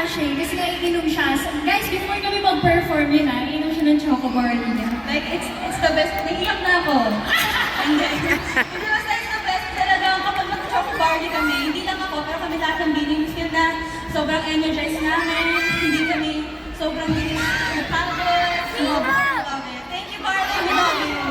siya kasi naiinom siya. So, guys, before kami mag-perform yun iinom siya ng choco bar niya. Like, it's the best. Nahiyak na ako. And then, hindi basta it's the best talaga kapag mag-choco barley kami. Hindi lang ako, pero kami lahat ng Bini feel na sobrang energized namin. Hindi kami sobrang napagod. Love it. Thank you, Barley. We love you.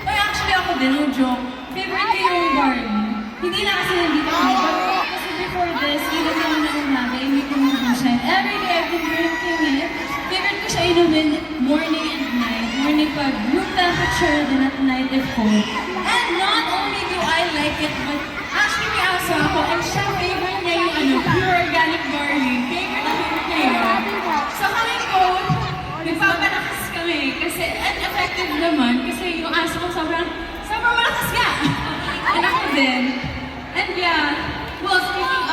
Oy, actually ako din, no joke. Favorite ko yung barley. Hindi na kasi nandito kami. But kasi before this, inom naman ng umaga, hindi ko muna siya. Every day I've been drinking it. Favorite ko siya inumin morning and night. Morning pag room temperature, then at night if cold. And not only do I like it, but actually may aso ako. And siya favorite niya yung pure organic barley. Favorite niya yun. So kami ko, nagpapalakas kami. Kasi, and effective naman. Kasi yung aso ko sobrang malakas nga. And ako din. And yeah, well, speaking